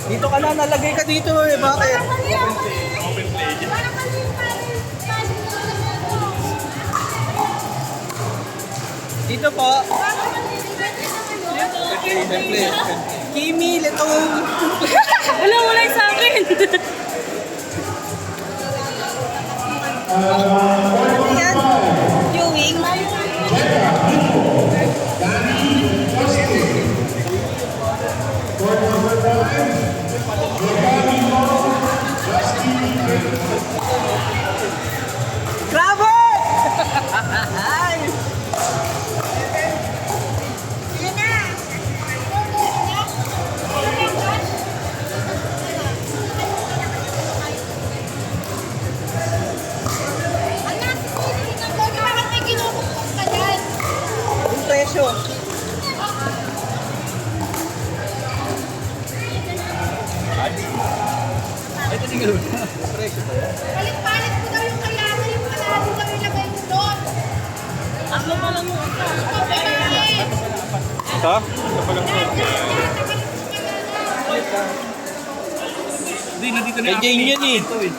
Dito ka na, nalagay ka dito eh. Bakit? Open play. Dito po. Kimi, letong. Wala yung sa akin. Yan. Viewing. Grabe! Yung presyo. Ito din gano'n. Presyo pa yan. Palit-palit ko daw yung kayama, yung kalahati daw ilagay mo doon. Ako pa lang mo. Ito? Ito pa lang ito. Hindi, nandito na Kay Jane yan eh. Ito eh.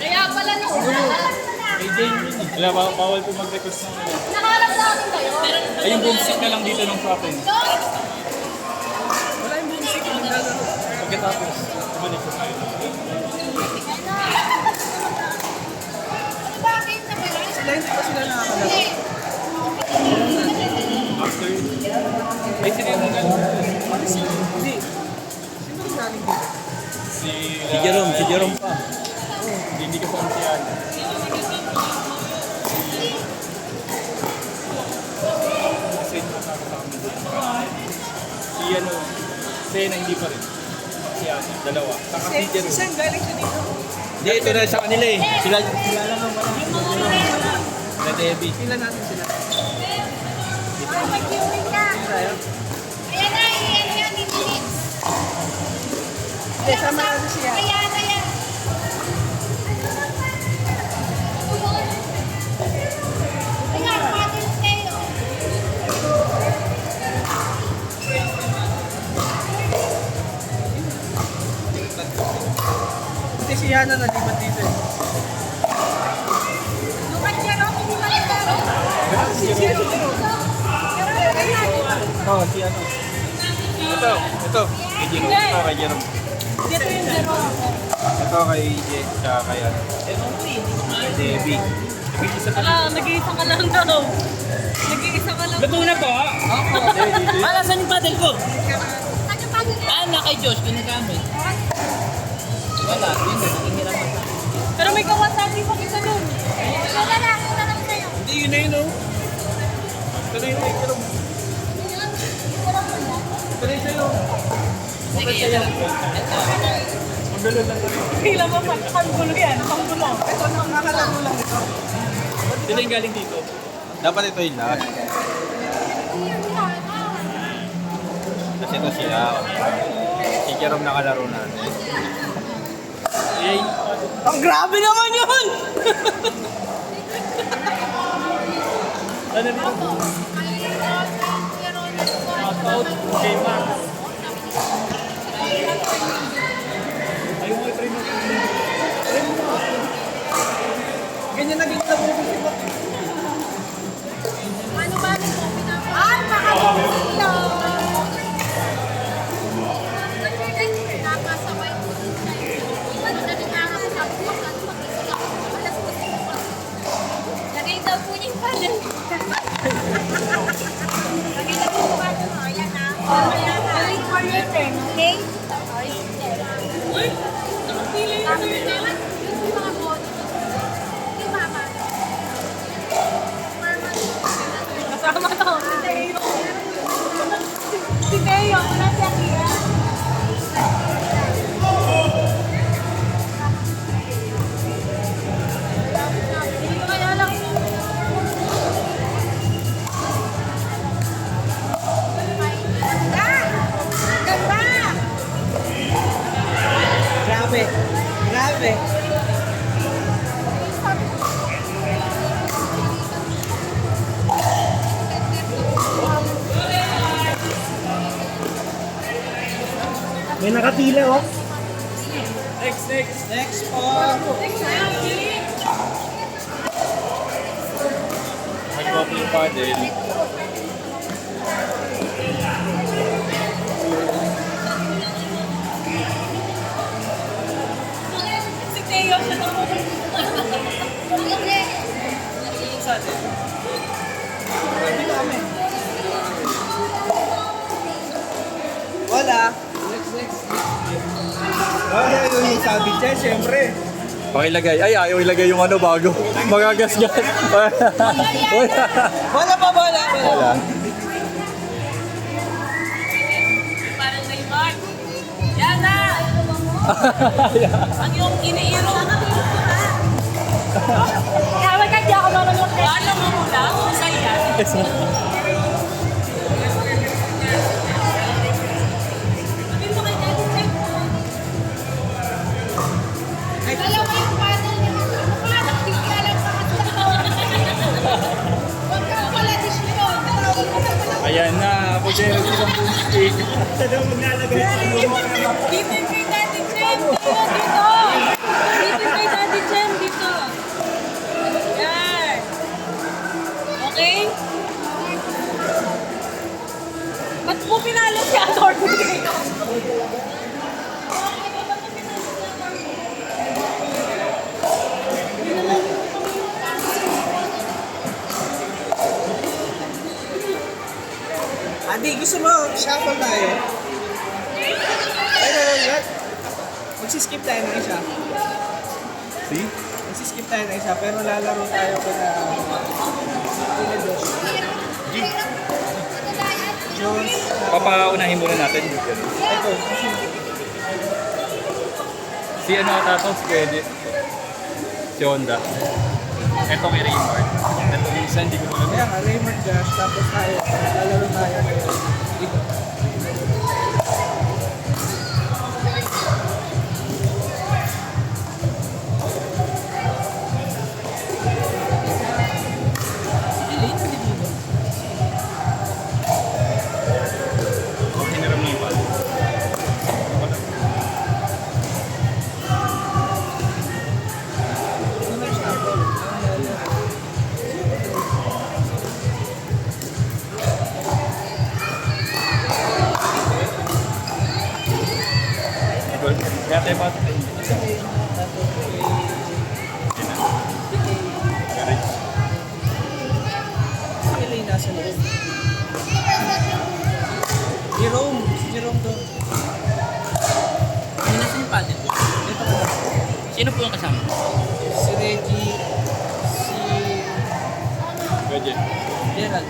Kaya pala no. Kay Jane yun eh. Wala, bawal po mag-request ng ano. Nakaharap sa akin kayo. Ay, yung boomstick na lang dito ng shopping. Doon. Wala yung music. Naglalaro. Pagkatapos, bumalik po tayo. Ano bakit na pala? Sila hindi pa sila nakakalaro. Hindi. After, ay sinigyan nga. Hindi. Sino yung galing dito? Si Jerome pa. Hindi ka pa siyan. Kasi nakakasama din. Si ano, Sena hindi pa rin. Si ano, dalawa. Saka si Si Jerome. Sen, galing siya dito. Hindi, ito na sa kanila eh. Sila lang ang na Debbie. Pila natin sila. Ay, mag-viewing na. Tayo. Ayan na, iyan yan, i-minutes. Hindi, sama natin siya. Kaya na yan. Kaya, Father's Day, oh. Hindi si Yana nalipat dito eh. Lukat yan, oh. Hindi ba nagkaro? Si Yana dito. Oh, si ano. Ito. Kay Jerome. Ito kay Jerome. Dito yung zero ako. Ito kay Jen. Tsaka kay ano. Kay Debbie. Nag-iisa ka Wala, nag-iisa ka lang daw. Nag-iisa ka lang. Luto na po ha? Para saan yung paddle ko? Saan yung Father's Day? Ah, na kay Josh, ginagamit. Wala, yun na, nakikiram ka. Pero may Kawasaki pa kita nun. Wala na, wala na sa'yo. Hindi, yun na yun oh. Ito na yun kay Jerome. Ito na yun sa'yo. Sige, yan lang. Ito. Magdalo lang tayo. Kailan mo pa? Panggulo yan, panggulo. Ito, nakakalaro lang ito. Sila yung galing dito. Dapat ito yung last. Kasi ito siya. Si Jerome nakalaro natin. Yay! Ang grabe naman yun! Ano dito? Out. Okay, Mark. Ayaw mo i-try mo. Ganyan naging nabubo si Pat. Ano ba rin mo pinapa? Ay, makakabos sila! Nakasabay ko din sa'yo. Madaling araw ko sabi ko, ano mag-isip ako? Alas ko din ko. Lagay daw po niya yung paddle. Lagay daw po yung paddle mo. Ayan na. Ayan na. Wait for your turn, okay? Uy, nakapili yun. Tapos naman, yung mga bono. Kay mama. Kasama to. Si Teo. Si Teo, wala siya kaya. Kaya lang. Ganda! Grabe. Grabe. Wow, May nakapila oh. Next. Next po. Mag-walk yung paddle. Si Teo siya naman. Sa atin. Hindi ba kami? Wala. Next. Wala yung sabi dyan, siyempre. Pakilagay. Ay, ayaw ilagay yung ano bago. Magagasgas. Wala. Wala. Parang Neymar. Yan na! Ang yung iniiro. Kaya wag ka di ako marunong. Alam mo muna, masaya yan. Sabihin mo kay Daddy Check. Alam mo yung paddle niya. Mukha nagtigalan pa kasi. Huwag ka pala disyo. Ayan na. Pagkero isang boomstick. Sa daw maglalagay ako. Dito kay Daddy Check. Dito. Dito kay Daddy Check. Dito. Yan. Okay? Ba't mo pinalo si Atty? Adi, gusto mo shuffle tayo? Ay, what? Magsiskip tayo ng isa. See? Magsiskip tayo ng isa, pero lalaro tayo kina Josh. Jones. Papaunahin muna natin. Ito. Si ano ata to? Si Kwede. Si Honda. Ito kay Raymond. Ito yung isa, hindi ko alam. Kaya nga, Raymond Josh, tapos tayo, lalaro tayo ngayon. Ito. Hiniram mo yung pad. Ito na shuffle. Kaya tayo pa. Sila nasa loob. Si Jerome doon. Ano na yung paddle? Ito ko. Sino po yung kasama? Si Reggie, si Pwede. Gerald.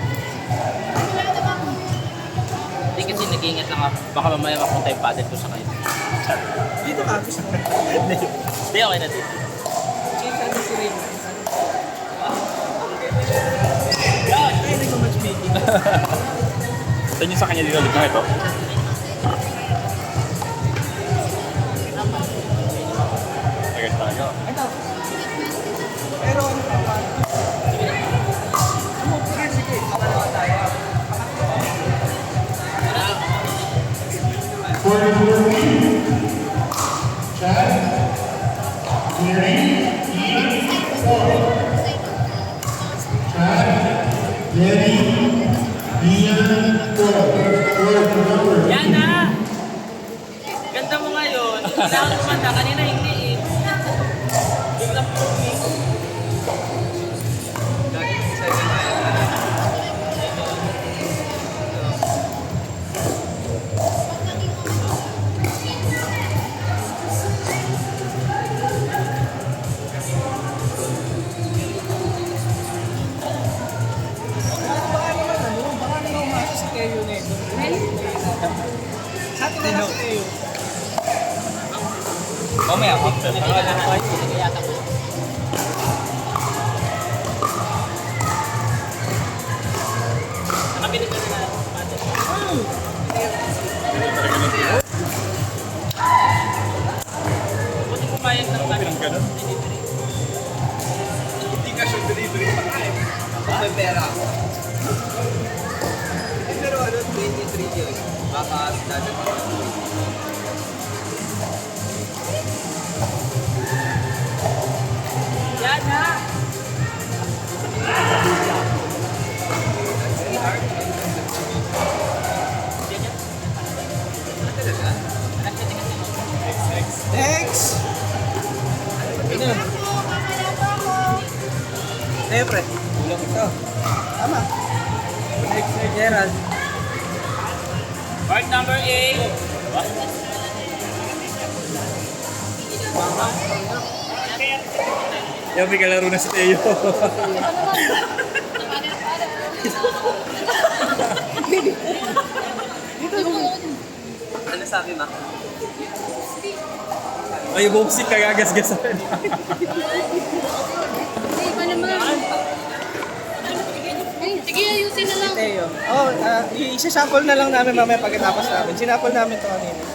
Hindi kasi nag-iingat lang ako. Baka mamaya mapunta yung paddle ko sa kayo. Dito ka, gusto mo. Hindi, okay na dito. Change ano si Reggie. Ay, nag-matchmaking. Saan yung sa kanya dito? Lito ito. Agad tayo. Ito. Pero ano pa ba? Sige. Pakalawa tayo. Yan na! Ganda mo ngayon. Kailangan kumanda. Kanina hindi eh. Biglang puming. Baka naman umasa si Teo na ito. Sa atin na lang si Teo. Mamaya, after. Nakabili ko na paddle. Buti pumayag ng paddle. Ganun. Hindi ka siya delivery pa tayo. Kung may pera ako. Pero ano, 23 yun. Baka dati pa. Sa'yo, pre. Kulang isa. Tama. Next, Gerald. Part number 8. Yan, may kalaro na si Teo. Ano sa akin ah? Ay, bumsik kagagasgasan. Hindi pa naman. Sige, ayusin na lang. Teo. Oh, isa-sample na lang namin mamaya pagkatapos namin. Sinapple namin to kanina.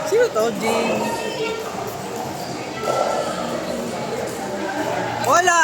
Sino to? Jane. Wala!